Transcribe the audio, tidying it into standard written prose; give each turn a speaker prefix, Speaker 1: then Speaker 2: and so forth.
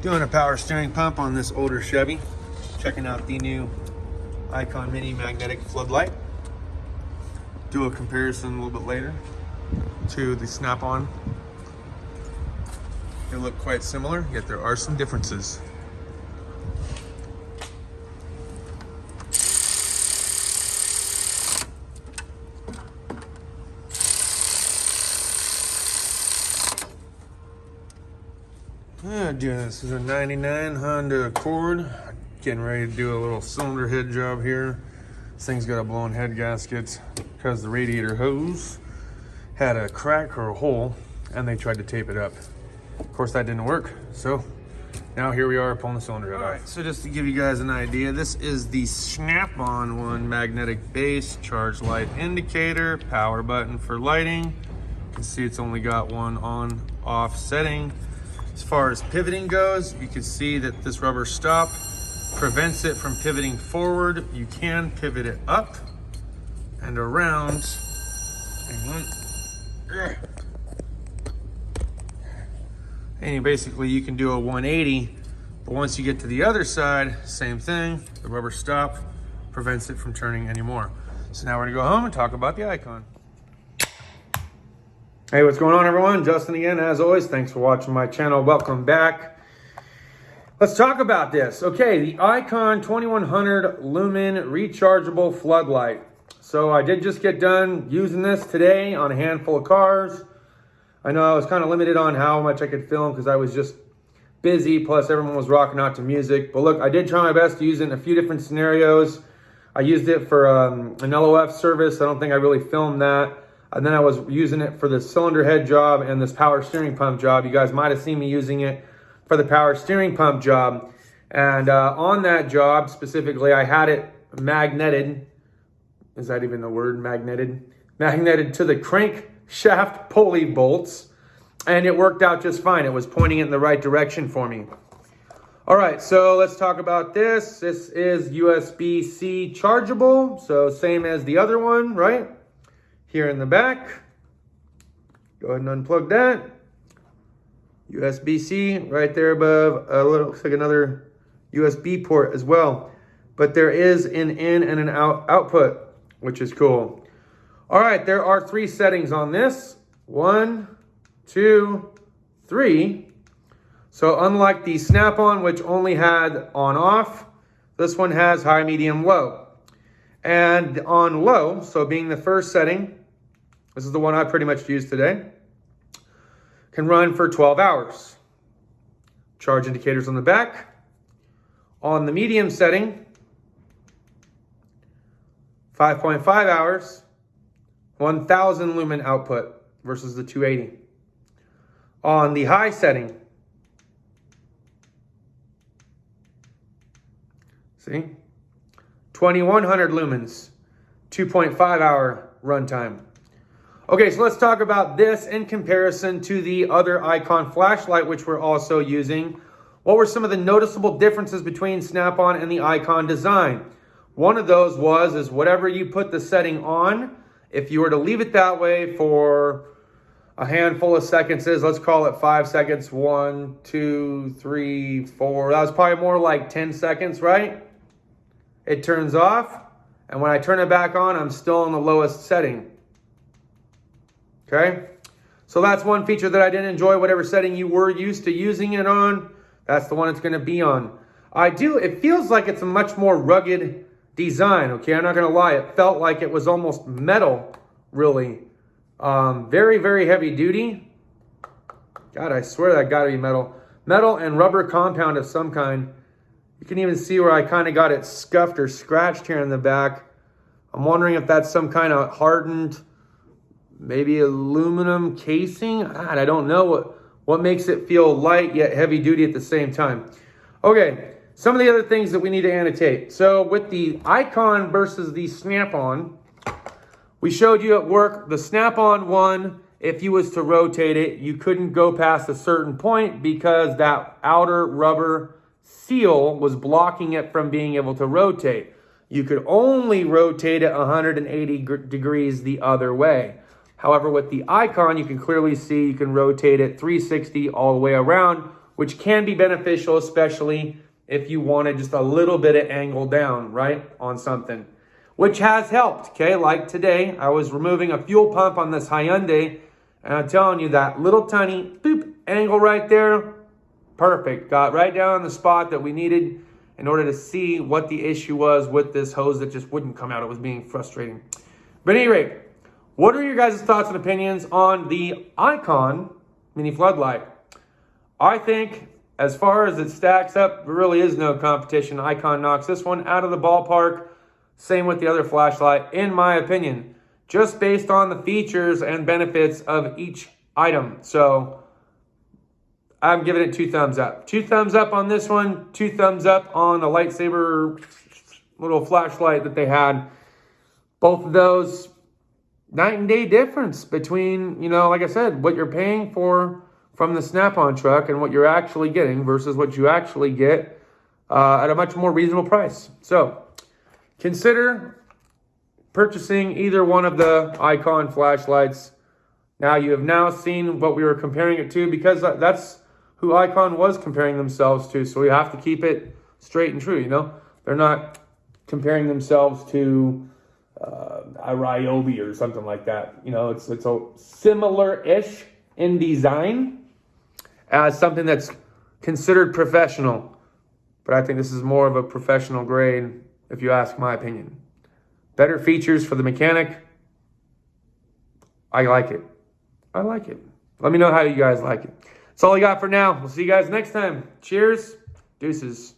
Speaker 1: Doing a power steering pump on this older Chevy. Checking out the new Icon Mini magnetic floodlight. Do a comparison a little bit later to the Snap-on. They look quite similar, yet there are some differences. This is a 99 Honda Accord. Getting ready to do a little cylinder head job here. This thing's got a blown head gasket because the radiator hose had a crack or a hole and they tried to tape it up. Of course that didn't work, so now here we are pulling the cylinder head off. Alright, so just to give you guys an idea, this is the Snap-on one magnetic base, charge light indicator, power button for lighting. You can see it's only got one on-off setting. As far as pivoting goes, you can see that this rubber stop prevents it from pivoting forward. You can pivot it up and around. And basically you can do a 180, but once you get to the other side, same thing. The rubber stop prevents it from turning anymore. So now we're gonna go home and talk about the Icon. Hey, what's going on everyone? Justin again, as always. Thanks for watching my channel. Welcome back. Let's talk about this. Okay, the Icon 2100 Lumen rechargeable floodlight. So I did just get done using this today on a handful of cars. I know I was kind of limited on how much I could film because I was just busy, plus everyone was rocking out to music. But look, I did try my best to use it in a few different scenarios. I used it for an LOF service. I don't think I really filmed that. And then I was using it for the cylinder head job and this power steering pump job. You guys might have seen me using it for the power steering pump job. And on that job specifically, I had it magneted. Is that even the word, magneted? Magneted to the crankshaft pulley bolts. And it worked out just fine. It was pointing in the right direction for me. All right, so let's talk about this. This is USB-C chargeable. So same as the other one, right? Here in the back, go ahead and unplug that. USB-C right there above, looks like another USB port as well. But there is an in and an out output, which is cool. All right, there are 3 settings on this. 1, 2, 3. So unlike the Snap-on, which only had on-off, this one has high, medium, low. And on low, so being the first setting, this is the one I pretty much used today, can run for 12 hours. Charge indicators on the back. On the medium setting, 5.5 hours, 1000 lumen output versus the 280. On the high setting, see, 2100 lumens, 2.5 hour runtime. Okay, so let's talk about this in comparison to the other Icon flashlight, which we're also using. What were some of the noticeable differences between Snap-on and the Icon design? One of those is whatever you put the setting on, if you were to leave it that way for a handful of seconds, let's call it 5 seconds, 1, 2, 3, 4. That was probably more like 10 seconds, right? It turns off, and when I turn it back on, I'm still in the lowest setting. Okay, so that's one feature that I didn't enjoy. Whatever setting you were used to using it on, that's the one it's going to be on. It feels like it's a much more rugged design, okay? I'm not going to lie. It felt like it was almost metal, really. Very, very heavy duty. God, I swear that got to be metal. Metal and rubber compound of some kind. You can even see where I kind of got it scuffed or scratched here in the back. I'm wondering if that's some kind of hardened, maybe aluminum casing. I don't know what makes it feel light yet heavy duty at the same time. Okay, some of the other things that we need to annotate. So with the Icon versus the Snap-on, we showed you at work the Snap-on one, if you was to rotate it, you couldn't go past a certain point because that outer rubber seal was blocking it from being able to rotate. You could only rotate it 180 degrees the other way. However, with the Icon, you can clearly see you can rotate it 360 all the way around which can be beneficial, especially if you wanted just a little bit of angle down, right, on something, which has helped, okay? Like today, I was removing a fuel pump on this Hyundai, and I'm telling you, that little tiny boop angle right there, perfect. Got right down on the spot that we needed in order to see what the issue was with this hose that just wouldn't come out. It was being frustrating. But at any rate, what are your guys' thoughts and opinions on the Icon mini floodlight? I think as far as it stacks up, there really is no competition. Icon knocks this one out of the ballpark. Same with the other flashlight, in my opinion, just based on the features and benefits of each item. So I'm giving it 2 thumbs up. 2 thumbs up on this one, 2 thumbs up on the lightsaber little flashlight that they had. Both of those, night and day difference between, like I said, what you're paying for from the Snap-on truck and what you're actually getting versus what you actually get at a much more reasonable price. So consider purchasing either one of the Icon flashlights. Now you have now seen what we were comparing it to, because that's who Icon was comparing themselves to. So we have to keep it straight and true, They're not comparing themselves to a Ryobi or something like that. It's a similar-ish in design as something that's considered professional. But I think this is more of a professional grade, if you ask my opinion. Better features for the mechanic. I like it. I like it. Let me know how you guys like it. That's all I got for now. We'll see you guys next time. Cheers. Deuces.